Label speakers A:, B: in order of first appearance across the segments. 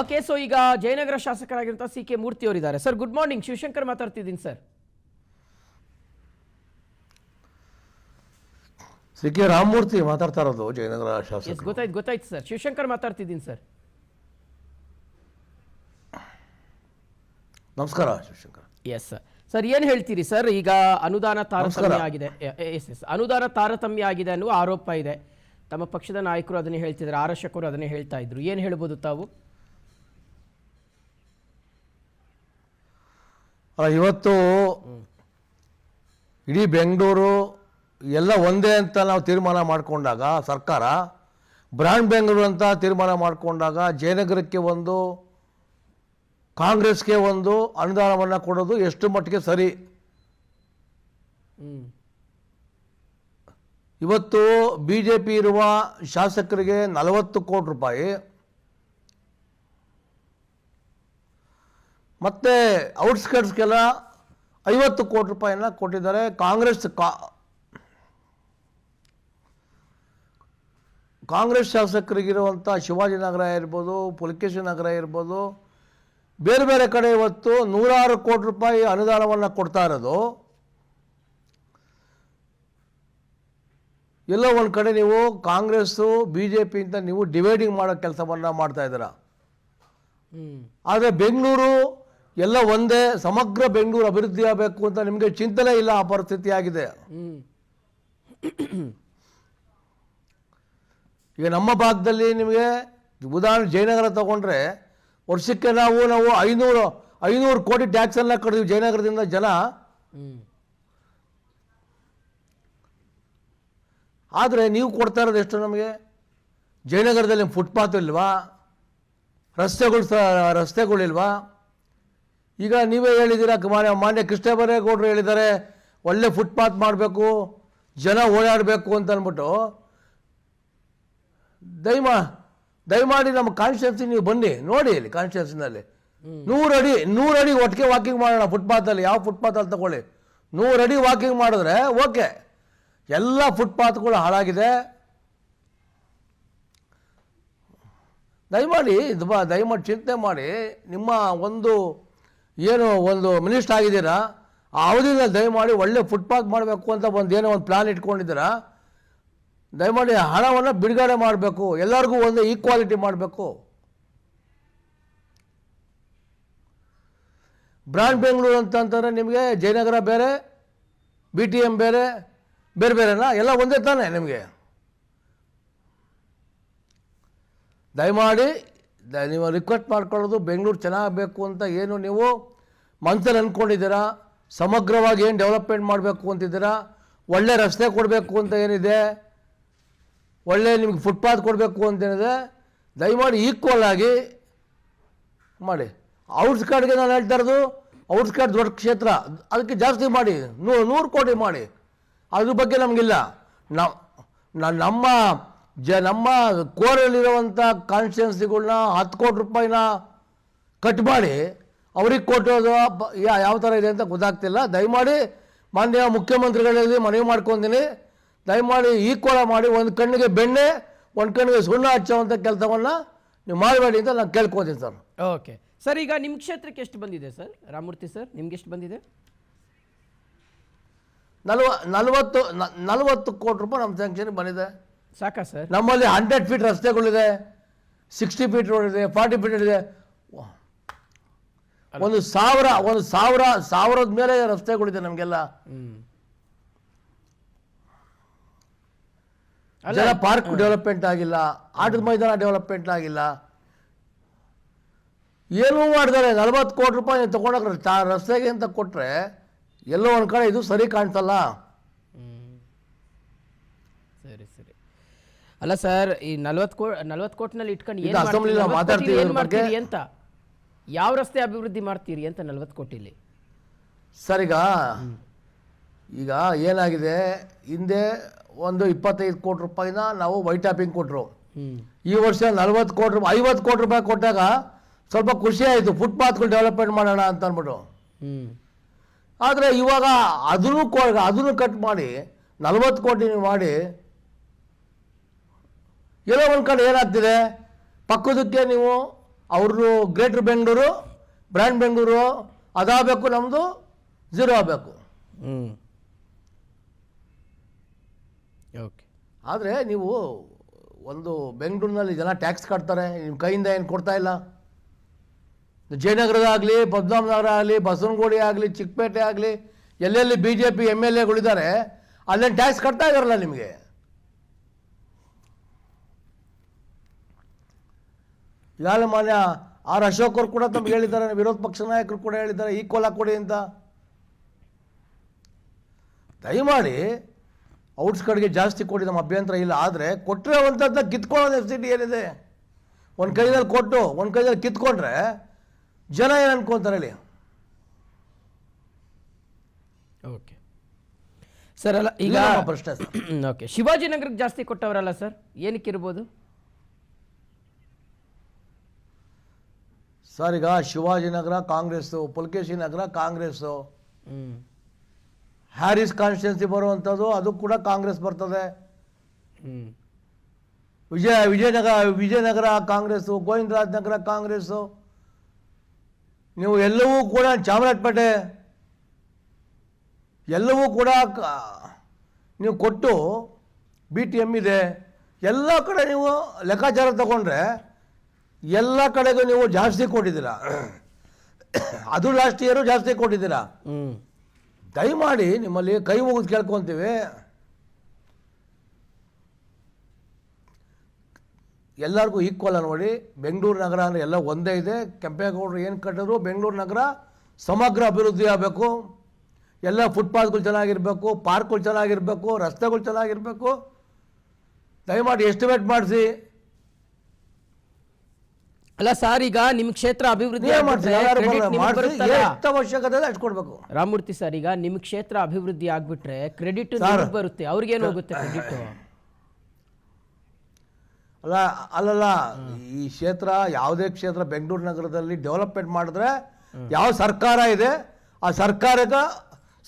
A: Okay, so ಈಗ Jayanagar ಶಾಸಕರಾಗಿರುವಂತಹ C K ಮೂರ್ತಿ ಅವರಿದ್ದಾರೆ. Sir good morning, Shivashankar ಮಾತಾಡ್ತಿದ್ದೀನಿ ಸರ್.
B: ಸಿ ಕೆ ರಾಮಮೂರ್ತಿ ಮಾತಾಡ್ತಾ ಇರೋದು, ಜಯನಗರ ಶಾಸಕ.
A: ಗೊತ್ತಾಯ್ತು ಸರ್, ಶಿವಶಂಕರ್ ಮಾತಾಡ್ತಿದ್ದೀನಿ ಸರ್.
B: ನಮಸ್ಕಾರ ಶಿವಶಂಕರ್.
A: ಎಸ್ ಸರ್, ಏನು ಹೇಳ್ತೀರಿ ಸರ್? ಈಗ ಅನುದಾನ ತಾರತಮ್ಯ ಆಗಿದೆ, ಅನುದಾನ ತಾರತಮ್ಯ ಆಗಿದೆ ಅನ್ನುವ ಆರೋಪ ಇದೆ. ತಮ್ಮ ಪಕ್ಷದ ನಾಯಕರು ಅದನ್ನೇ ಹೇಳ್ತಿದ್ದಾರೆ, ಆರಕ್ಷಕರು ಅದನ್ನೇ ಹೇಳ್ತಾ ಇದ್ರು. ಏನು ಹೇಳ್ಬೋದು ತಾವು?
B: ಇವತ್ತು ಇಡೀ ಬೆಂಗಳೂರು ಎಲ್ಲ ಒಂದೇ ಅಂತ ನಾವು ತೀರ್ಮಾನ ಮಾಡಿಕೊಂಡಾಗ, ಸರ್ಕಾರ ಬ್ರ್ಯಾಂಡ್ ಬೆಂಗಳೂರು ಅಂತ ತೀರ್ಮಾನ ಮಾಡಿಕೊಂಡಾಗ, ಜಯನಗರಕ್ಕೆ ಒಂದು, ಕಾಂಗ್ರೆಸ್ಗೆ ಒಂದು ಅನುದಾನವನ್ನು ಕೊಡೋದು ಎಷ್ಟು ಮಟ್ಟಿಗೆ ಸರಿ? ಇವತ್ತು BJP ಇರುವ ಶಾಸಕರಿಗೆ 40 ಕೋಟಿ ರೂಪಾಯಿ, ಮತ್ತು ಔಟ್ಸ್ಕರ್ಟ್ಸ್ಗೆಲ್ಲ 50 ಕೋಟಿ ರೂಪಾಯಿನ ಕೊಟ್ಟಿದ್ದಾರೆ. ಕಾಂಗ್ರೆಸ್ ಶಾಸಕರಿಗಿರುವಂಥ ಶಿವಾಜಿನಗರ ಇರ್ಬೋದು, ಪುಲಕೇಶಿ ನಗರ ಇರ್ಬೋದು, ಬೇರೆ ಬೇರೆ ಕಡೆ ಇವತ್ತು 106 ಕೋಟಿ ರೂಪಾಯಿ ಅನುದಾನವನ್ನು ಕೊಡ್ತಾ ಇರೋದು. ಎಲ್ಲೋ ಒಂದು ಕಡೆ ನೀವು ಕಾಂಗ್ರೆಸ್ಸು BJP ಅಂತ ನೀವು ಡಿವೈಡಿಂಗ್ ಮಾಡೋ ಕೆಲಸವನ್ನು ಮಾಡ್ತಾ ಇದ್ದೀರಾ. ಆದರೆ ಬೆಂಗಳೂರು ಎಲ್ಲ ಒಂದೇ, ಸಮಗ್ರ ಬೆಂಗಳೂರು ಅಭಿವೃದ್ಧಿ ಆಗಬೇಕು ಅಂತ ನಿಮಗೆ ಚಿಂತನೆ ಇಲ್ಲ, ಆ ಪರಿಸ್ಥಿತಿ ಆಗಿದೆ. ಈಗ ನಮ್ಮ ಭಾಗದಲ್ಲಿ ನಿಮಗೆ ಉದಾಹರಣೆ ಜಯನಗರ ತಗೊಂಡ್ರೆ, ವರ್ಷಕ್ಕೆ ನಾವು 500 ಕೋಟಿ ಟ್ಯಾಕ್ಸನ್ನು ಕಟ್ತೀವಿ ಜಯನಗರದಿಂದ ಜನ. ಆದರೆ ನೀವು ಕೊಡ್ತಾ ಇರೋದು ಎಷ್ಟು ನಮಗೆ? ಜಯನಗರದಲ್ಲಿ ಫುಟ್ಪಾತ್ ಇಲ್ವಾ? ರಸ್ತೆಗಳಿಲ್ವಾ? ಈಗ ನೀವೇ ಹೇಳಿದ್ದೀರಾ, ಮಾನ್ಯ ಕೃಷ್ಣ ಬೈರೇಗೌಡರು ಹೇಳಿದ್ದಾರೆ, ಒಳ್ಳೆ ಫುಟ್ಪಾತ್ ಮಾಡಬೇಕು, ಜನ ಓಡಾಡಬೇಕು ಅಂತ ಅಂದ್ಬಿಟ್ಟು. ದಯಮಾಡಿ ನಮ್ಮ ಕಾನ್ಸ್ಟಿಟ್ಯೂನ್ಸಿ ನೀವು ಬನ್ನಿ, ನೋಡಿ. ಇಲ್ಲಿ ಕಾನ್ಸ್ಟಿಟ್ಯೂನ್ಸಿನಲ್ಲಿ 100 ಅಡಿ ಒಟ್ಟಿಗೆ ವಾಕಿಂಗ್ ಮಾಡೋಣ ಫುಟ್ಪಾತಲ್ಲಿ. ಯಾವ ಫುಟ್ಪಾತಲ್ಲಿ ತಗೊಳ್ಳಿ, 100 ಅಡಿ ವಾಕಿಂಗ್ ಮಾಡಿದ್ರೆ ಓಕೆ. ಎಲ್ಲ ಫುಟ್ಪಾತ್ಗಳು ಹಾಳಾಗಿದೆ. ದಯಮಾಡಿ ಚಿಂತನೆ ಮಾಡಿ. ನಿಮ್ಮ ಒಂದು ಮಿನಿಸ್ಟರ್ ಆಗಿದ್ದೀರಾ, ಆ ಅವಧಿಯಲ್ಲಿ ದಯಮಾಡಿ ಒಳ್ಳೆ ಫುಟ್ಪಾತ್ ಮಾಡಬೇಕು ಅಂತ ಏನೋ ಒಂದು ಪ್ಲಾನ್ ಇಟ್ಕೊಂಡಿದ್ದೀರಾ. ದಯಮಾಡಿ ಹಣವನ್ನು ಬಿಡುಗಡೆ ಮಾಡಬೇಕು, ಎಲ್ಲರಿಗೂ ಒಂದು ಈಕ್ವಾಲಿಟಿ ಮಾಡಬೇಕು. ಬ್ರ್ಯಾಂಡ್ ಬೆಂಗಳೂರು ಅಂತಂದರೆ ನಿಮಗೆ ಜಯನಗರ ಬೇರೆ, BTM ಬೇರೆ ಬೇರೆನಾ? ಎಲ್ಲ ಒಂದೇ ತಾನೇ ನಿಮಗೆ? ದಯಮಾಡಿ ನೀವು ರಿಕ್ವೆಸ್ಟ್ ಮಾಡ್ಕೊಳ್ಳೋದು, ಬೆಂಗಳೂರು ಚೆನ್ನಾಗಬೇಕು ಅಂತ ಏನು ನೀವು ಮನಸ್ಸಲ್ಲಿ ಅಂದ್ಕೊಂಡಿದ್ದೀರಾ, ಸಮಗ್ರವಾಗಿ ಏನು ಡೆವಲಪ್ಮೆಂಟ್ ಮಾಡಬೇಕು ಅಂತಿದ್ದೀರಾ, ಒಳ್ಳೆ ರಸ್ತೆ ಕೊಡಬೇಕು ಅಂತ ಏನಿದೆ, ಒಳ್ಳೆ ನಿಮಗೆ ಫುಟ್ಪಾತ್ ಕೊಡಬೇಕು ಅಂತೇನಿದೆ, ದಯಮಾಡಿ ಈಕ್ವಲ್ ಆಗಿ ಮಾಡಿ. ಔಟ್ಸ್ಕರ್ಟ್ಗೆ ನಾನು ಹೇಳ್ತಾ ಇರೋದು, ಔಟ್ಸ್ಕರ್ಟ್ ದೊಡ್ಡ ಕ್ಷೇತ್ರ, ಅದಕ್ಕೆ ಜಾಸ್ತಿ ಮಾಡಿ, 100 ಕೋಟಿ ಮಾಡಿ. ಅದ್ರ ಬಗ್ಗೆ ನಮಗಿಲ್ಲ. ನಮ್ಮ ಕೋರಲ್ಲಿರುವಂಥ ಕಾನ್ಸ್ಟಿಟ್ಯೂನ್ಸಿಗಳನ್ನ 10 ಕೋಟಿ ರೂಪಾಯಿನ ಕಟ್ ಮಾಡಿ ಅವ್ರಿಗೆ ಕೊಟ್ಟೋದು ಯಾವ ಥರ ಇದೆ ಅಂತ ಗೊತ್ತಾಗ್ತಿಲ್ಲ. ದಯಮಾಡಿ ಮಾನ್ಯ ಮುಖ್ಯಮಂತ್ರಿಗಳಲ್ಲಿ ಮನವಿ ಮಾಡ್ಕೊತೀನಿ, ದಯಮಾಡಿ ಈಕ್ವಲ್ ಮಾಡಿ. ಒಂದು ಕಣ್ಣಿಗೆ ಬೆಣ್ಣೆ, ಒಂದು ಕಣ್ಣಿಗೆ ಸುಣ್ಣ ಹಚ್ಚುವಂಥ ಕೆಲಸವನ್ನು ನೀವು ಮಾಡಬೇಡಿ ಅಂತ ನಾನು ಕೇಳ್ಕೊತೀನಿ ಸರ್.
A: ಓಕೆ ಸರ್, ಈಗ ನಿಮ್ಮ ಕ್ಷೇತ್ರಕ್ಕೆ ಎಷ್ಟು ಬಂದಿದೆ ಸರ್? ರಾಮಮೂರ್ತಿ ಸರ್, ನಿಮ್ಗೆ ಎಷ್ಟು ಬಂದಿದೆ?
B: 40 ಕೋಟಿ ರೂಪಾಯಿ ನಮ್ಮ ಸ್ಯಾಂಕ್ಷನ್ ಬಂದಿದೆ.
A: ಸಾಕಾ ಸರ್?
B: ನಮ್ಮಲ್ಲಿ 100 ಫೀಟ್ ರಸ್ತೆಗಳಿದೆ, 60 ಫೀಟ್ ರೋಡ್ ಇದೆ, 40 ಫೀಟ್ ಇದೆ. 1,000 ಮೇಲೆ ರಸ್ತೆಗಳಿದೆ ನಮಗೆಲ್ಲ. ಜನ ಪಾರ್ಕ್ ಡೆವಲಪ್ಮೆಂಟ್ ಆಗಿಲ್ಲ, ಆಟದ ಮೈದಾನ ಡೆವಲಪ್ಮೆಂಟ್ ಆಗಿಲ್ಲ, ಏನೂ ಮಾಡಿದ್ದಾರೆ. 40 ಕೋಟಿ ರೂಪಾಯಿ ತಗೊಂಡೋಗ್ರೆ ರಸ್ತೆಗೆ ಅಂತ ಕೊಟ್ಟರೆ ಎಲ್ಲೋ ಒಂದು ಕಡೆ ಇದು ಸರಿ ಕಾಣ್ತಲ್ಲ.
A: ಸರಿ ಅಲ್ಲ ಸರ್, ಈ 40 ಕೋಟಿನಲ್ಲಿ ಇಟ್ಕೊಂಡು ಏನು ಮಾಡ್ತೀರಿ ಅಂತ, ಯಾವ ರಸ್ತೆ ಅಭಿವೃದ್ಧಿ ಮಾಡ್ತೀರಿ ಅಂತ 40 ಕೋಟಿಲಿ?
B: ಸರ್ ಈಗ ಏನಾಗಿದೆ, ಹಿಂದೆ ಒಂದು 25 ಕೋಟಿ ರೂಪಾಯಿನ ನಾವು ವೈಟ್ ಟ್ಯಾಪಿಂಗ್ ಕೊಟ್ಟರು. ಈ ವರ್ಷ 40 ಕೋಟಿ ರೂಪಾಯಿ 50 ಕೋಟಿ ರೂಪಾಯಿ ಕೊಟ್ಟಾಗ ಸ್ವಲ್ಪ ಖುಷಿ ಆಯಿತು, ಫುಟ್ಪಾತ್ಗಳು ಡೆವಲಪ್ಮೆಂಟ್ ಮಾಡೋಣ ಅಂತ ಅಂದ್ಬಿಟ್ಟು. ಆದರೆ ಇವಾಗ ಅದನ್ನು ಕಟ್ ಮಾಡಿ 40 ಕೋಟಿ ಮಾಡಿ ಎಲ್ಲೋ ಒಂದು ಕಡೆ ಏನಾಗ್ತಿದೆ, ಪಕ್ಕದಕ್ಕೆ ನೀವು ಅವ್ರದ್ದು ಗ್ರೇಟರ್ ಬೆಂಗಳೂರು, ಬ್ರ್ಯಾಂಡ್ ಬೆಂಗಳೂರು ಅದಾಗಬೇಕು, ನಮ್ಮದು 0 ಆಗಬೇಕು.
A: ಓಕೆ.
B: ಆದರೆ ನೀವು ಒಂದು ಬೆಂಗಳೂರಿನಲ್ಲಿ ಜನ ಟ್ಯಾಕ್ಸ್ ಕಟ್ತಾರೆ, ನಿಮ್ಮ ಕೈಯಿಂದ ಏನು ಕೊಡ್ತಾ ಇಲ್ಲ. ಜಯನಗರದ ಆಗಲಿ, ಪದ್ಮನಾಭನಗರ ಆಗಲಿ, ಬಸವನಗುಡಿ ಆಗಲಿ, ಚಿಕ್ಕಪೇಟೆ ಆಗಲಿ, ಎಲ್ಲೆಲ್ಲಿ BJP MLAಗಳಿದ್ದಾರೆ ಅಲ್ಲೇನು ಟ್ಯಾಕ್ಸ್ ಕಟ್ತಾ ಇದ್ದಾರಲ್ಲ ನಿಮಗೆ. ಈಗಾಗಲೇ ಮಾನ್ಯ ಆರ್ ಅಶೋಕ್ ಅವರು ಕೂಡ ತಮ್ಗೆ ಹೇಳಿದ್ದಾರೆ, ವಿರೋಧ ಪಕ್ಷ ನಾಯಕರು ಕೂಡ ಹೇಳಿದ್ದಾರೆ ಈಕ್ವಲ್ ಆಗಿ ಕೊಡಿ ಅಂತ. ದಯಮಾಡಿ ಔಟ್ಸ್ ಕಡೆಗೆ ಜಾಸ್ತಿ ಕೊಡಿ, ನಮ್ಮ ಅಭ್ಯಂತರ ಇಲ್ಲ. ಆದರೆ ಕೊಟ್ಟರೆ ಒಂಥದ್ದು ಕಿತ್ಕೊಳ್ಳೋದು FCT ಏನಿದೆ, ಒಂದು ಕೈಯಲ್ಲಿ ಕೊಟ್ಟು ಒಂದು ಕೈಯಲ್ಲಿ ಕಿತ್ಕೊಂಡ್ರೆ ಜನ ಏನು ಅನ್ಕೊಂತಾರೆ ಹೇಳಿ.
A: Okay sir. ಅಲ್ಲ ಈಗ
B: ಪ್ರಶ್ನೆ ಸರ್.
A: ಓಕೆ, ಶಿವಾಜಿನಗರಕ್ಕೆ ಜಾಸ್ತಿ ಕೊಟ್ಟವರಲ್ಲ ಸರ್, ಏನಕ್ಕೆ ಇರ್ಬೋದು
B: ಸರ್? ಈಗ ಶಿವಾಜಿನಗರ ಕಾಂಗ್ರೆಸ್ಸು, ಪುಲಕೇಶಿ ನಗರ ಕಾಂಗ್ರೆಸ್ಸು, ಹ್ಯಾರಿಸ್ ಕಾನ್ಸ್ಟಿಟ್ಯೂನ್ಸಿ ಬರುವಂಥದ್ದು ಅದು ಕೂಡ ಕಾಂಗ್ರೆಸ್ ಬರ್ತದೆ. ವಿಜಯನಗರ ಕಾಂಗ್ರೆಸ್ಸು, ಗೋವಿಂದರಾಜ್ ನಗರ ಕಾಂಗ್ರೆಸ್ಸು, ನೀವು ಎಲ್ಲವೂ ಕೂಡ ಚಾಮರಾಜಪೇಟೆ ಎಲ್ಲವೂ ಕೂಡ ನೀವು ಕೊಟ್ಟು BTM ಇದೆ, ಎಲ್ಲ ಕಡೆ ನೀವು ಲೆಕ್ಕಾಚಾರ ತಗೊಂಡ್ರೆ ಎಲ್ಲ ಕಡೆಗೂ ನೀವು ಜಾಸ್ತಿ ಕೊಟ್ಟಿದ್ದೀರಾ. ಅದು ಲಾಸ್ಟ್ ಇಯರು ಜಾಸ್ತಿ ಕೊಟ್ಟಿದ್ದೀರಾ. ದಯಮಾಡಿ ನಿಮ್ಮಲ್ಲಿ ಕೈ ಮುಗಿದು ಕೇಳ್ಕೊತೀವಿ, ಎಲ್ಲರಿಗೂ ಈಕ್ವಲ್ ನೋಡಿ. ಬೆಂಗಳೂರು ನಗರ ಅಂದರೆ ಎಲ್ಲ ಒಂದೇ ಇದೆ. ಕೆಂಪೇಗೌಡರು ಏನು ಕಟ್ಟಿದ್ರು ಬೆಂಗಳೂರು ನಗರ ಸಮಗ್ರ ಅಭಿವೃದ್ಧಿ ಆಗಬೇಕು. ಎಲ್ಲ ಫುಟ್ಪಾತ್ಗಳು ಚೆನ್ನಾಗಿರಬೇಕು, ಪಾರ್ಕ್ಗಳು ಚೆನ್ನಾಗಿರಬೇಕು, ರಸ್ತೆಗಳು ಚೆನ್ನಾಗಿರಬೇಕು. ದಯಮಾಡಿ ಎಸ್ಟಿಮೇಟ್ ಮಾಡಿಸಿ.
A: ಅಲ್ಲ ಸರ್, ಈಗ ನಿಮ್ಮ ಕ್ಷೇತ್ರ ಅಭಿವೃದ್ಧಿ
B: ಎಷ್ಟು ಅವಶ್ಯಕತೆ ಇದೆ ಅಷ್ಟು ಕೊಡ್ಬೇಕು.
A: ರಾಮಮೂರ್ತಿ ಸರ್, ಈಗ ನಿಮ್ಮ ಕ್ಷೇತ್ರ ಅಭಿವೃದ್ಧಿ ಆಗ್ಬಿಟ್ರೆ ಕ್ರೆಡಿಟ್ ಬರುತ್ತೆ, ಅವ್ರಿಗೇನು ಹೋಗುತ್ತೆ ಕ್ರೆಡಿಟ್?
B: ಅಲ್ಲಲ್ಲ, ಈ ಕ್ಷೇತ್ರ ಯಾವುದೇ ಕ್ಷೇತ್ರ ಬೆಂಗಳೂರು ನಗರದಲ್ಲಿ ಡೆವಲಪ್ಮೆಂಟ್ ಮಾಡಿದ್ರೆ ಯಾವ ಸರ್ಕಾರ ಇದೆ ಆ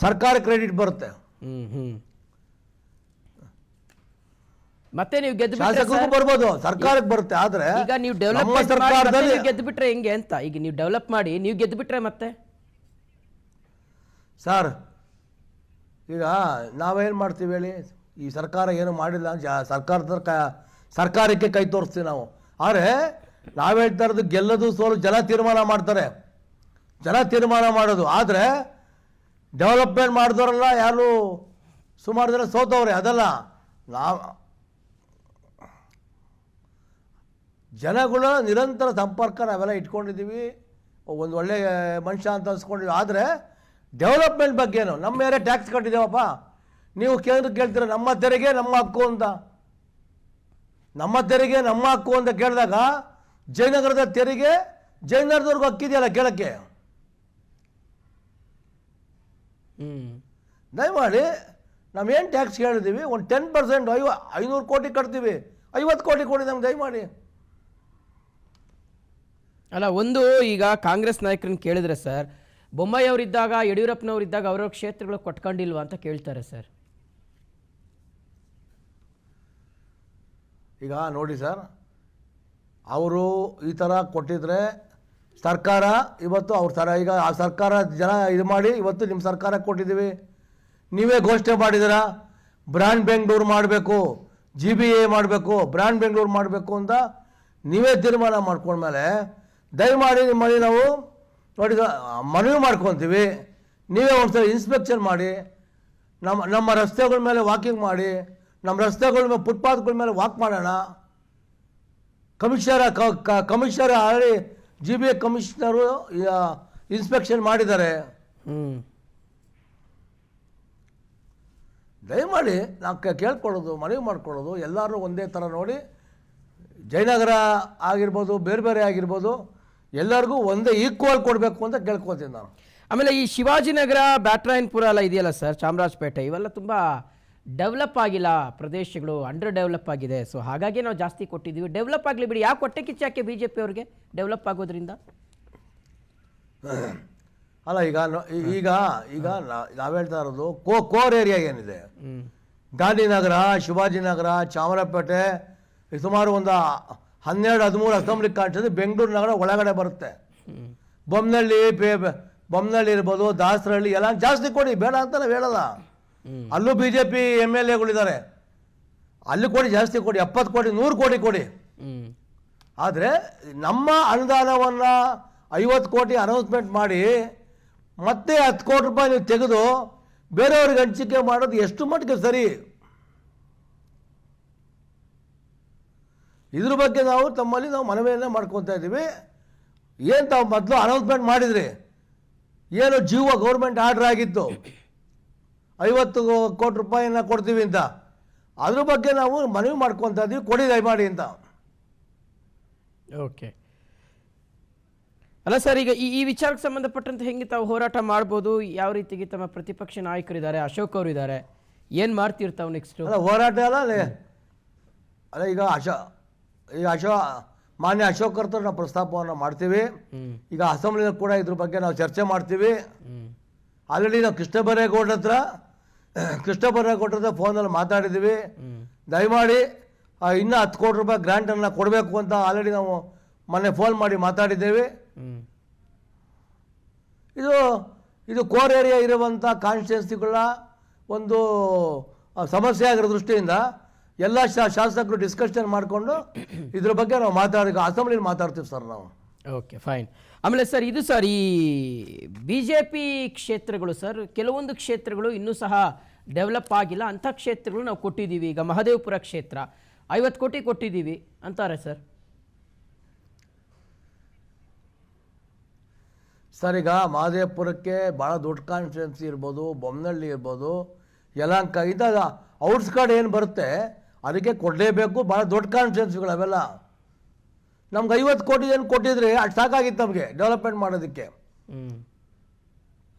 B: ಸರ್ಕಾರ ಕ್ರೆಡಿಟ್ ಬರುತ್ತೆ.
A: ಮತ್ತೆ ನೀವು
B: ಶಾಸಕರಿಗೂ ಬರ್ಬೋದು, ಸರ್ಕಾರಕ್ಕೆ ಬರುತ್ತೆ. ಆದ್ರೆ
A: ಈಗ ನೀವು ಡೆವಲಪ್ಮೆಂಟ್ ಗೆದ್ದುಬಿಟ್ರೆ ಹೆಂಗೆ ಅಂತ, ಈಗ ನೀವು ಡೆವಲಪ್ ಮಾಡಿ ನೀವು ಗೆದ್ದುಬಿಟ್ರೆ ಮತ್ತೆ
B: ಸರ್, ಈಗ ನಾವೇನು ಮಾಡ್ತೀವಿ ಹೇಳಿ, ಈ ಸರ್ಕಾರ ಏನು ಮಾಡಿಲ್ಲ, ಸರ್ಕಾರಕ್ಕೆ ಕೈ ತೋರಿಸ್ತೀವಿ ನಾವು. ಆದರೆ ನಾವು ಹೇಳ್ತಾ ಇರೋದು ಗೆಲ್ಲೋದು ಸೋಲು ಜನ ತೀರ್ಮಾನ ಮಾಡ್ತಾರೆ, ಜನ ತೀರ್ಮಾನ ಮಾಡೋದು. ಆದರೆ ಡೆವಲಪ್ಮೆಂಟ್ ಮಾಡಿದವರಲ್ಲ ಯಾರು, ಸುಮಾರು ಜನ ಸೋತವ್ರೆ. ಅದಲ್ಲ, ನಾವು ಜನಗಳ ನಿರಂತರ ಸಂಪರ್ಕ ನಾವೆಲ್ಲ ಇಟ್ಕೊಂಡಿದ್ದೀವಿ, ಒಂದು ಒಳ್ಳೆಯ ಮನುಷ್ಯ ಅಂತ ಅನ್ಸ್ಕೊಂಡಿದ್ದೀವಿ. ಆದರೆ ಡೆವಲಪ್ಮೆಂಟ್ ಬಗ್ಗೆನು ನಮ್ಮ ಮೇಲೆ ಟ್ಯಾಕ್ಸ್ ಕಟ್ಟಿದ್ದೇವಪ್ಪ, ನೀವು ಕೇಳ್ತೀರ ನಮ್ಮ ತೆರಿಗೆ ನಮ್ಮ ಹಕ್ಕು ಅಂತ. ನಮ್ಮ ತೆರಿಗೆ ನಮ್ಮ ಹಕ್ಕು ಅಂತ ಕೇಳಿದಾಗ ಜಯನಗರದ ತೆರಿಗೆ ಜಯನಗರದವ್ರಿಗೂ ಹಕ್ಕಿದೆಯಲ್ಲ ಕೇಳಕ್ಕೆ. ದಯಮಾಡಿ ನಾವೇನು ಟ್ಯಾಕ್ಸ್ ಕೇಳಿದ್ದೀವಿ, ಒಂದು 10% 500 ಕೋಟಿ ಕಟ್ತೀವಿ, 50 ಕೋಟಿ ಕೊಡಿ ನಮ್ಗೆ ದಯಮಾಡಿ.
A: ಅಲ್ಲ, ಒಂದು ಈಗ ಕಾಂಗ್ರೆಸ್ ನಾಯಕರನ್ನ ಕೇಳಿದ್ರೆ ಸರ್, ಬೊಮ್ಮಾಯಿ ಅವರಿದ್ದಾಗ ಯಡಿಯೂರಪ್ಪನವರಿದ್ದಾಗ ಅವರ ಕ್ಷೇತ್ರಗಳು ಕೊಟ್ಕೊಂಡಿಲ್ವಾ ಅಂತ ಕೇಳ್ತಾರೆ ಸರ್.
B: ಈಗ ನೋಡಿ ಸರ್, ಅವರು ಈ ಥರ ಕೊಟ್ಟಿದ್ರೆ ಸರ್ಕಾರ ಇವತ್ತು ಅವ್ರ ಥರ ಈಗ ಆ ಸರ್ಕಾರ ಜನ ಇದು ಮಾಡಿ ಇವತ್ತು ನಿಮ್ಮ ಸರ್ಕಾರಕ್ಕೆ ಕೊಟ್ಟಿದ್ದೀವಿ. ನೀವೇ ಘೋಷಣೆ ಮಾಡಿದ್ದೀರ ಬ್ರ್ಯಾಂಡ್ ಬೆಂಗಳೂರು ಮಾಡಬೇಕು, GBA ಮಾಡಬೇಕು, ಬ್ರ್ಯಾಂಡ್ ಬೆಂಗಳೂರು ಮಾಡಬೇಕು ಅಂತ ನೀವೇ ತೀರ್ಮಾನ ಮಾಡ್ಕೊಂಡ್ಮೇಲೆ ದಯಮಾಡಿ ನಿಮ್ಮಲ್ಲಿ ನಾವು ನೋಡಿ ಮನವಿ ಮಾಡ್ಕೊತೀವಿ. ನೀವೇ ಒಂದ್ಸಲ ಇನ್ಸ್ಪೆಕ್ಷನ್ ಮಾಡಿ, ನಮ್ಮ ರಸ್ತೆಗಳ ಮೇಲೆ ವಾಕಿಂಗ್ ಮಾಡಿ, ನಮ್ಮ ರಸ್ತೆಗಳ ಮೇಲೆ ಫುಟ್ಪಾತ್ಗಳ ಮೇಲೆ ವಾಕ್ ಮಾಡೋಣ. Commissioner already GBA commissioner inspection ಮಾಡಿದ್ದಾರೆ. ದಯಮಾಡಿ ನಾವು ಕೇಳ್ಕೊಳ್ಳೋದು, ಮನವಿ ಮಾಡ್ಕೊಳ್ಳೋದು, ಎಲ್ಲರೂ ಒಂದೇ ಥರ ನೋಡಿ. ಜಯನಗರ ಆಗಿರ್ಬೋದು, ಬೇರೆ ಬೇರೆ ಆಗಿರ್ಬೋದು, ಎಲ್ಲರಿಗೂ ಒಂದೇ ಈಕ್ವಲ್ ಕೊಡಬೇಕು ಅಂತ ಕೇಳ್ಕೊತೀನಿ ನಾನು.
A: ಆಮೇಲೆ ಈ ಶಿವಾಜಿನಗರ, ಬ್ಯಾಟರಾಯನಪುರ ಎಲ್ಲ ಇದೆಯಲ್ಲ ಸರ್, ಚಾಮರಾಜಪೇಟೆ, ಇವೆಲ್ಲ ತುಂಬ ಡೆವಲಪ್ ಆಗಿಲ್ಲ ಪ್ರದೇಶಗಳು, ಅಂಡರ್ ಡೆವಲಪ್ ಆಗಿದೆ. ಸೊ ಹಾಗಾಗಿ ನಾವು ಜಾಸ್ತಿ ಕೊಟ್ಟಿದ್ದೀವಿ. ಡೆವಲಪ್ ಆಗಲಿ ಬಿಡಿ, ಯಾಕೆ ಹೊಟ್ಟೆ ಕಿಚ್ಚು ಯಾಕೆ BJP ಅವ್ರಿಗೆ ಡೆವಲಪ್ ಆಗೋದ್ರಿಂದ?
B: ಅಲ್ಲ, ಈಗ ನಾವು ಹೇಳ್ತಾ ಇರೋದು ಕೋರ್ ಏರಿಯಾ ಏನಿದೆ, ಗಾಂಧಿನಗರ, ಶಿವಾಜಿನಗರ, ಚಾಮರಾಜಪೇಟೆ, ಸುಮಾರು ಒಂದು 12-13 ಅಸೆಂಬ್ಲಿ ಕಾನ್ಸ್ಟಿಟ್ಯೂನ್ಸಿ ಬೆಂಗಳೂರು ನಗರ ಒಳಗಡೆ ಬರುತ್ತೆ. ಬೊಮ್ಮನಹಳ್ಳಿ ಇರ್ಬೋದು, ದಾಸರಹಳ್ಳಿ ಎಲ್ಲ ಜಾಸ್ತಿ ಕೊಡಿ, ಬೇಡ ಅಂತ ನಾವು ಹೇಳಲ್ಲ. ಅಲ್ಲೂ BJP MLAಗಳಿದ್ದಾರೆ, ಅಲ್ಲಿ ಕೊಡಿ, ಜಾಸ್ತಿ ಕೊಡಿ, 70 ಕೋಟಿ 100 ಕೋಟಿ ಕೊಡಿ. ಆದರೆ ನಮ್ಮ ಅನುದಾನವನ್ನು 50 ಕೋಟಿ ಅನೌನ್ಸ್ಮೆಂಟ್ ಮಾಡಿ ಮತ್ತೆ 10 ಕೋಟಿ ರೂಪಾಯಿ ನೀವು ತೆಗೆದು ಬೇರೆಯವ್ರಿಗೆ ಹಂಚಿಕೆ ಮಾಡೋದು ಎಷ್ಟು ಮಟ್ಟಿಗೆ ಸರಿ? ಇದ್ರ ಬಗ್ಗೆ ನಾವು ತಮ್ಮಲ್ಲಿ ಮನವಿಯನ್ನೇ ಮಾಡ್ಕೊತಾ ಇದ್ದೀವಿ. ಏನು ತಾವು ಮೊದಲು ಅನೌನ್ಸ್ಮೆಂಟ್ ಮಾಡಿದ್ರಿ, ಏನು ಜೀವ ಗೌರ್ಮೆಂಟ್ ಆರ್ಡರ್ ಆಗಿತ್ತು 50 ಕೋಟಿ ರೂಪಾಯಿನ ಕೊಡ್ತೀವಿ ಅಂತ, ಅದ್ರ ಬಗ್ಗೆ ನಾವು ಮನವಿ ಮಾಡ್ಕೊತಾ ಇದ್ದೀವಿ, ಕೊಡಿ ದಯಮಾಡಿ ಅಂತ.
A: ಓಕೆ. ಅಲ್ಲ ಸರ್, ಈಗ ಈ ವಿಚಾರಕ್ಕೆ ಸಂಬಂಧಪಟ್ಟಂತೆ ಹೆಂಗೆ ತಾವು ಹೋರಾಟ ಮಾಡ್ಬೋದು? ಯಾವ ರೀತಿಗೆ ತಮ್ಮ ಪ್ರತಿಪಕ್ಷ ನಾಯಕರಿದ್ದಾರೆ, ಅಶೋಕ್ ಅವರು ಇದ್ದಾರೆ, ಏನು ಮಾಡ್ತಿರ್ತಾವೆ ನೆಕ್ಸ್ಟ್?
B: ಅಲ್ಲ ಹೋರಾಟ ಅಲ್ಲ ಈಗ ಮಾನ್ಯ ಅಶೋಕ್ ಅವ್ರ ನಾವು ಪ್ರಸ್ತಾಪವನ್ನು ಮಾಡ್ತೀವಿ. ಈಗ ಅಸೆಂಬ್ಲಿನಲ್ಲಿ ಕೂಡ ಇದ್ರ ಬಗ್ಗೆ ನಾವು ಚರ್ಚೆ ಮಾಡ್ತೀವಿ. ಆಲ್ರೆಡಿ ನಾವು ಕೃಷ್ಣ ಬೈರೇಗೌಡರ ಹತ್ರ ಫೋನಲ್ಲಿ ಮಾತಾಡಿದ್ದೀವಿ. ದಯಮಾಡಿ ಇನ್ನೂ 10 ಕೋಟಿ ರೂಪಾಯಿ ಗ್ರ್ಯಾಂಟನ್ನು ಕೊಡಬೇಕು ಅಂತ ಆಲ್ರೆಡಿ ನಾವು ಮೊನ್ನೆ ಫೋನ್ ಮಾಡಿ ಮಾತಾಡಿದ್ದೇವೆ. ಇದು ಕೋರ್ ಏರಿಯಾ ಇರುವಂಥ ಕಾನ್ಸ್ಟಿಟ್ಯೂನ್ಸಿಗಳ ಒಂದು ಸಮಸ್ಯೆ ಆಗಿರೋ ದೃಷ್ಟಿಯಿಂದ ಎಲ್ಲ ಶಾಸಕರು ಡಿಸ್ಕಷನ್ ಮಾಡಿಕೊಂಡು ಇದ್ರ ಬಗ್ಗೆ ನಾವು ಅಸೆಂಬ್ಲಿಲಿ ಮಾತಾಡ್ತೀವಿ ಸರ್ ನಾವು.
A: Okay, fine. ಆಮೇಲೆ ಸರ್, ಇದು ಸರ್ ಈ BJP ಕ್ಷೇತ್ರಗಳು ಸರ್, ಕೆಲವೊಂದು ಕ್ಷೇತ್ರಗಳು ಇನ್ನೂ ಸಹ ಡೆವಲಪ್ ಆಗಿಲ್ಲ, ಅಂಥ ಕ್ಷೇತ್ರಗಳು ನಾವು ಕೊಟ್ಟಿದ್ದೀವಿ. ಈಗ ಮಹದೇವಪುರ ಕ್ಷೇತ್ರ 50 ಕೋಟಿ ಕೊಟ್ಟಿದ್ದೀವಿ ಅಂತಾರೆ ಸರ್.
B: ಸರ್, ಈಗ ಮಹದೇವಪುರಕ್ಕೆ ಭಾಳ ದೊಡ್ಡ ಕಾನ್ಸ್ಟಿಟ್ಯೂನ್ಸಿ ಇರ್ಬೋದು, ಬೊಮ್ಮನಹಳ್ಳಿ ಇರ್ಬೋದು, ಯಲಹಂಕ ಇಂಥ ಔಟ್ಸ್ಕರ್ಟ್ ಏನು ಬರುತ್ತೆ ಅದಕ್ಕೆ ಕೊಡಲೇಬೇಕು. ಭಾಳ ದೊಡ್ಡ ಕಾನ್ಸ್ಟಿಟ್ಯೂನ್ಸಿಗಳು ಅವೆಲ್ಲ. ನಮ್ಗೆ 50 ಕೋಟಿ ಏನು ಕೊಟ್ಟಿದ್ರೆ ಅಷ್ಟು ಸಾಕಾಗಿತ್ತು ನಮಗೆ ಡೆವಲಪ್ಮೆಂಟ್ ಮಾಡೋದಕ್ಕೆ.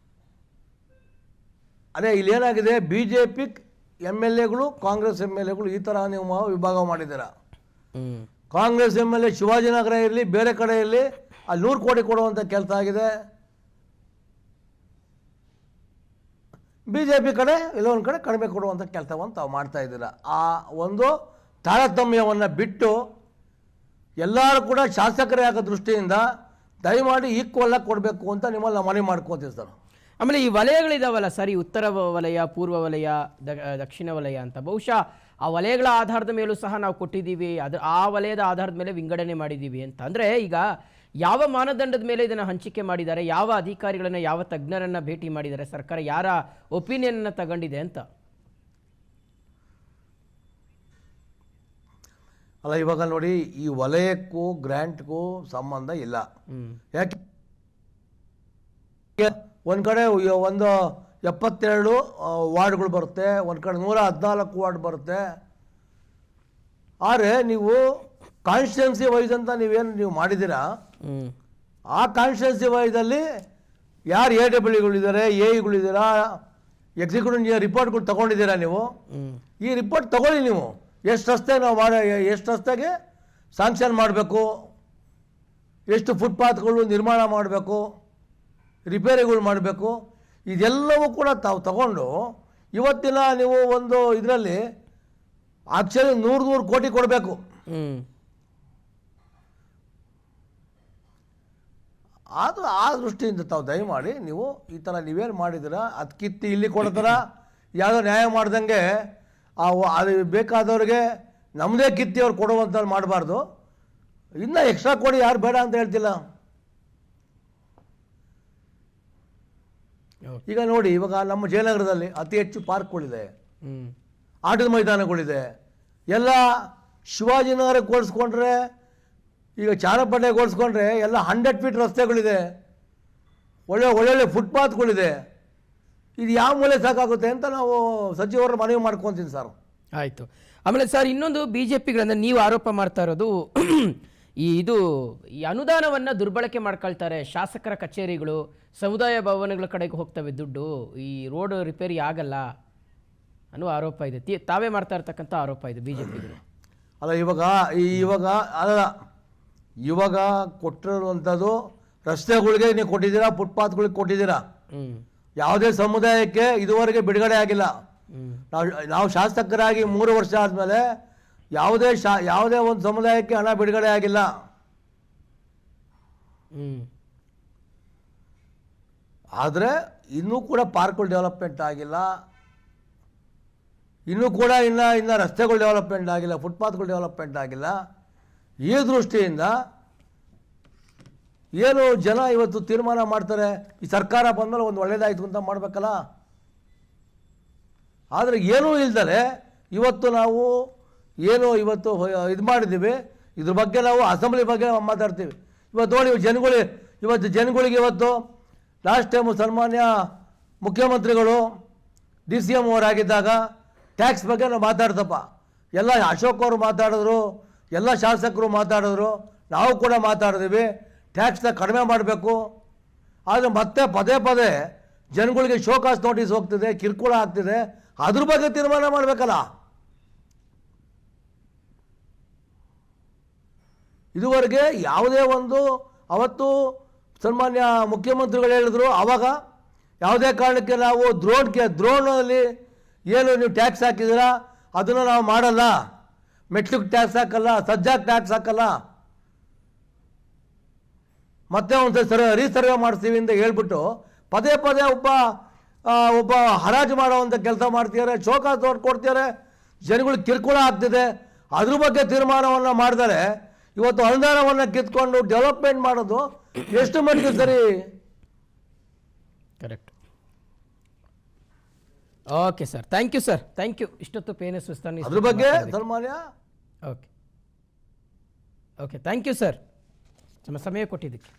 B: ಅದೇ ಇಲ್ಲೇನಾಗಿದೆ, BJP MLAಗಳು, ಕಾಂಗ್ರೆಸ್ MLAಗಳು ಈ ಥರ ನೀವು ವಿಭಾಗ ಮಾಡಿದ್ದೀರ. ಕಾಂಗ್ರೆಸ್ MLA ಶಿವಾಜಿನಗರ ಇರಲಿ, ಬೇರೆ ಕಡೆ ಇರಲಿ, ಅಲ್ಲಿ 100 ಕೋಟಿ ಕೊಡುವಂಥ ಕೆಲಸ ಆಗಿದೆ. BJP ಕಡೆ ಎಲ್ಲೊಂದು ಕಡೆ ಕಡಿಮೆ ಕೊಡುವಂಥ ಕೆಲಸವನ್ನು ತಾವು ಮಾಡ್ತಾ ಇದ್ದೀರ. ಆ ಒಂದು ತಾರತಮ್ಯವನ್ನು ಬಿಟ್ಟು ಎಲ್ಲರೂ ಕೂಡ ಶಾಸಕರೇ ಆಗೋ ದೃಷ್ಟಿಯಿಂದ ದಯಮಾಡಿ ಈಕ್ವಲ್ ಆಗಿ ಕೊಡಬೇಕು ಅಂತ ನಿಮ್ಮಲ್ಲಿ ನಾವು ಮನವಿ ಮಾಡ್ಕೋತೀವಿ ಸರ್.
A: ಆಮೇಲೆ ಈ ವಲಯಗಳಿದಾವಲ್ಲ ಸರ್, ಈ ಉತ್ತರ ವಲಯ, ಪೂರ್ವ ವಲಯ, ದಕ್ಷಿಣ ವಲಯ ಅಂತ, ಬಹುಶಃ ಆ ವಲಯಗಳ ಆಧಾರದ ಮೇಲೂ ಸಹ ನಾವು ಕೊಟ್ಟಿದ್ದೀವಿ, ಆ ವಲಯದ ಆಧಾರದ ಮೇಲೆ ವಿಂಗಡಣೆ ಮಾಡಿದ್ದೀವಿ ಅಂತ. ಅಂದರೆ ಈಗ ಯಾವ ಮಾನದಂಡದ ಮೇಲೆ ಇದನ್ನು ಹಂಚಿಕೆ ಮಾಡಿದ್ದಾರೆ, ಯಾವ ಅಧಿಕಾರಿಗಳನ್ನು, ಯಾವ ತಜ್ಞರನ್ನು ಭೇಟಿ ಮಾಡಿದ್ದಾರೆ ಸರ್ಕಾರ, ಯಾರ ಒಪಿನಿಯನ್ನ ತಗೊಂಡಿದೆ ಅಂತ?
B: ಅಲ್ಲ, ಇವಾಗ ನೋಡಿ, ಈ ವಲಯಕ್ಕೂ ಗ್ರ್ಯಾಂಟ್ಗೂ ಸಂಬಂಧ ಇಲ್ಲ. ಯಾಕೆ ಒಂದು ಕಡೆ ಒಂದು 72 ವಾರ್ಡ್ಗಳು ಬರುತ್ತೆ, ಒಂದು ಕಡೆ 114 ವಾರ್ಡ್ ಬರುತ್ತೆ. ಆದರೆ ನೀವು ಕಾನ್ಸ್ಟಿಟ್ಯೂನ್ಸಿ ವೈಸ್ ಅಂತ ನೀವು ಮಾಡಿದ್ದೀರಾ, ಆ ಕಾನ್ಸ್ಟಿಟ್ಯೂನ್ಸಿ ವೈಸಲ್ಲಿ ಯಾರು AWಗಳಿದ್ದಾರೆ, AEಗಳಿದ್ದೀರಾ, ಎಕ್ಸಿಕ್ಯೂಟಿವ್ ಇಂಜಿನಿಯರ್ ರಿಪೋರ್ಟ್ಗಳು ತೊಗೊಂಡಿದ್ದೀರಾ ನೀವು. ಈ ರಿಪೋರ್ಟ್ ತೊಗೊಳ್ಳಿ ನೀವು. ಎಷ್ಟು ರಸ್ತೆ ನಾವು ಎಷ್ಟು ರಸ್ತೆಗೆ ಸ್ಯಾಂಕ್ಷನ್ ಮಾಡಬೇಕು, ಎಷ್ಟು ಫುಟ್ಪಾತ್ಗಳು ನಿರ್ಮಾಣ ಮಾಡಬೇಕು, ರಿಪೇರಿಗಳು ಮಾಡಬೇಕು, ಇದೆಲ್ಲವೂ ಕೂಡ ತಾವು ತಗೊಂಡು ಇವತ್ತಿನ ನೀವು ಒಂದು ಇದರಲ್ಲಿ ಆಕ್ಚುಲಿ 100 ಕೋಟಿ ಕೊಡಬೇಕು. ಅದು ಆ ದೃಷ್ಟಿಯಿಂದ ತಾವು ದಯಮಾಡಿ ನೀವು ಈ ಥರ ನೀವೇನು ಮಾಡಿದ್ದೀರ ಅದು ಕಿತ್ತಿ ಇಲ್ಲಿ ಕೊಡ್ತಾರ, ಯಾವುದೋ ನ್ಯಾಯ ಮಾಡ್ದಂಗೆ ಅದು ಬೇಕಾದವ್ರಿಗೆ ನಮ್ಮದೇ ಕಿತ್ತಿ ಅವ್ರು ಕೊಡುವಂಥ ಮಾಡಬಾರ್ದು. ಇನ್ನೂ ಎಕ್ಸ್ಟ್ರಾ ಕೊಡಿ, ಯಾರು ಬೇಡ ಅಂತ ಹೇಳ್ತಿಲ್ಲ. ಈಗ ನೋಡಿ, ಇವಾಗ ನಮ್ಮ ಜಯನಗರದಲ್ಲಿ ಅತಿ ಹೆಚ್ಚು ಪಾರ್ಕ್ಗಳಿದೆ, ಆಟದ ಮೈದಾನಗಳಿದೆ. ಎಲ್ಲ ಶಿವಾಜಿನಗರಕ್ಕೆ ಹೋಲಿಸ್ಕೊಂಡ್ರೆ, ಈಗ ಚಾರಪಟ್ಟೆಗೆ ಹೋಲಿಸ್ಕೊಂಡ್ರೆ ಎಲ್ಲ 100 ಫೀಟ್ ರಸ್ತೆಗಳಿದೆ, ಒಳ್ಳೊಳ್ಳೆ ಫುಟ್ಪಾತ್ಗಳಿದೆ. ಇದು ಯಾವ ಮೂಲೆ ಸಾಕಾಗುತ್ತೆ ಅಂತ ನಾವು ಸಚಿವರ ಮನವಿ ಮಾಡ್ಕೊತೀನಿ ಸರ್.
A: ಆಯಿತು. ಆಮೇಲೆ ಸರ್, ಇನ್ನೊಂದು BJPಗಳಂದ್ರೆ ನೀವು ಆರೋಪ ಮಾಡ್ತಾ ಇರೋದು ಈ ಅನುದಾನವನ್ನು ದುರ್ಬಳಕೆ ಮಾಡ್ಕೊಳ್ತಾರೆ. ಶಾಸಕರ ಕಚೇರಿಗಳು, ಸಮುದಾಯ ಭವನಗಳ ಕಡೆಗೆ ಹೋಗ್ತವೆ ದುಡ್ಡು, ಈ ರೋಡ್ ರಿಪೇರಿ ಆಗಲ್ಲ ಅನ್ನೋ ಆರೋಪ ಇದೆ. ತಾವೇ ಮಾಡ್ತಾ ಇರ್ತಕ್ಕಂಥ ಆರೋಪ ಇದೆ BJPಗಳು.
B: ಅಲ್ಲ, ಇವಾಗ ಕೊಟ್ಟಿರುವಂಥದ್ದು ರಸ್ತೆಗಳಿಗೆ ನೀವು ಕೊಟ್ಟಿದ್ದೀರಾ, ಫುಟ್ಪಾತ್ಗಳಿಗೆ ಕೊಟ್ಟಿದ್ದೀರಾ. ಯಾವುದೇ ಸಮುದಾಯಕ್ಕೆ ಇದುವರೆಗೆ ಬಿಡುಗಡೆ ಆಗಿಲ್ಲ. ನಾವು ಶಾಸಕರಾಗಿ 3 ವರ್ಷ ಆದಮೇಲೆ ಯಾವುದೇ ಒಂದು ಸಮುದಾಯಕ್ಕೆ ಹಣ ಬಿಡುಗಡೆ ಆಗಿಲ್ಲ. ಆದರೆ ಇನ್ನೂ ಕೂಡ ಪಾರ್ಕ್ಗಳು ಡೆವಲಪ್ಮೆಂಟ್ ಆಗಿಲ್ಲ, ಇನ್ನೂ ಕೂಡ ಇನ್ನು ರಸ್ತೆಗಳು ಡೆವಲಪ್ಮೆಂಟ್ ಆಗಿಲ್ಲ, ಫುಟ್ಪಾತ್ಗಳು ಡೆವಲಪ್ಮೆಂಟ್ ಆಗಿಲ್ಲ. ಈ ದೃಷ್ಟಿಯಿಂದ ಏನು ಜನ ಇವತ್ತು ತೀರ್ಮಾನ ಮಾಡ್ತಾರೆ, ಈ ಸರ್ಕಾರ ಬಂದಮೇಲೆ ಒಂದು ಒಳ್ಳೇದಾಯಿತು ಅಂತ ಮಾಡಬೇಕಲ್ಲ. ಆದರೆ ಏನೂ ಇಲ್ದರೆ ಇವತ್ತು ನಾವು ಏನು ಇದು ಮಾಡಿದ್ದೀವಿ, ಇದ್ರ ಬಗ್ಗೆ ನಾವು ಅಸೆಂಬ್ಲಿ ಬಗ್ಗೆ ಮಾತಾಡ್ತೀವಿ. ಇವತ್ತು ನೋಡಿ ಜನಗಳಿಗೆ ಇವತ್ತು ಲಾಸ್ಟ್ ಟೈಮು ಸನ್ಮಾನ್ಯ ಮುಖ್ಯಮಂತ್ರಿಗಳು DCM ಅವರಾಗಿದ್ದಾಗ ಟ್ಯಾಕ್ಸ್ ಬಗ್ಗೆ ನಾವು ಮಾತಾಡ್ತಪ್ಪ, ಎಲ್ಲ ಅಶೋಕ್ ಅವರು ಮಾತಾಡಿದ್ರು, ಎಲ್ಲ ಶಾಸಕರು ಮಾತಾಡಿದ್ರು, ನಾವು ಕೂಡ ಮಾತಾಡಿದ್ವಿ, ಟ್ಯಾಕ್ಸ್ನ ಕಡಿಮೆ ಮಾಡಬೇಕು. ಆದರೆ ಮತ್ತೆ ಪದೇ ಜನಗಳಿಗೆ ಶೋಕಾಸ್ ನೋಟಿಸ್ ಹೋಗ್ತಿದೆ, ಕಿರುಕುಳ ಆಗ್ತಿದೆ, ಅದ್ರ ಬಗ್ಗೆ ತೀರ್ಮಾನ ಮಾಡಬೇಕಲ್ಲ. ಇದುವರೆಗೆ ಯಾವುದೇ ಒಂದು ಅವತ್ತು ಸನ್ಮಾನ್ಯ ಮುಖ್ಯಮಂತ್ರಿಗಳು ಹೇಳಿದ್ರು, ಆವಾಗ ಯಾವುದೇ ಕಾರಣಕ್ಕೆ ನಾವು ದ್ರೋಣಲ್ಲಿ ಏನು ನೀವು ಟ್ಯಾಕ್ಸ್ ಹಾಕಿದ್ದೀರಾ ಅದನ್ನು ನಾವು ಮಾಡಲ್ಲ, ಮೆಟ್ಲಿಗೆ ಟ್ಯಾಕ್ಸ್ ಹಾಕಲ್ಲ, ಸಜ್ಜಾಗಿ ಟ್ಯಾಕ್ಸ್ ಹಾಕಲ್ಲ, ಮತ್ತೆ ಒಂದು ರೀಸರ್ವೆ ಮಾಡಿಸ್ತೀವಿ ಅಂತ ಹೇಳ್ಬಿಟ್ಟು ಪದೇ ಒಬ್ಬ ಹರಾಜು ಮಾಡೋವಂಥ ಕೆಲಸ ಮಾಡ್ತಿದ್ದಾರೆ, ಶೋಕಾಸ್ ಕೊಡ್ತಿದ್ದಾರೆ, ಜನಗಳಿಗೆ ಕಿರುಕುಳ ಆಗ್ತಿದೆ. ಅದ್ರ ಬಗ್ಗೆ ತೀರ್ಮಾನವನ್ನು ಮಾಡಿದರೆ ಇವತ್ತು ಅನುದಾನವನ್ನು ಕಿತ್ಕೊಂಡು ಡೆವಲಪ್ಮೆಂಟ್ ಮಾಡೋದು ಎಷ್ಟು ಮಟ್ಟಿಗೆ ಸರಿ?
A: Correct. Okay sir, thank you sir, thank you. ಇಷ್ಟೊತ್ತು PNS ವಿಸ್ತಾರ
B: ಅದ್ರ ಬಗ್ಗೆ ಸನ್ಮಾನ್ಯ.
A: ಓಕೆ ಥ್ಯಾಂಕ್ ಯು ಸರ್, ನಮ್ಮ ಸಮಯ ಕೊಟ್ಟಿದ್ದಕ್ಕೆ.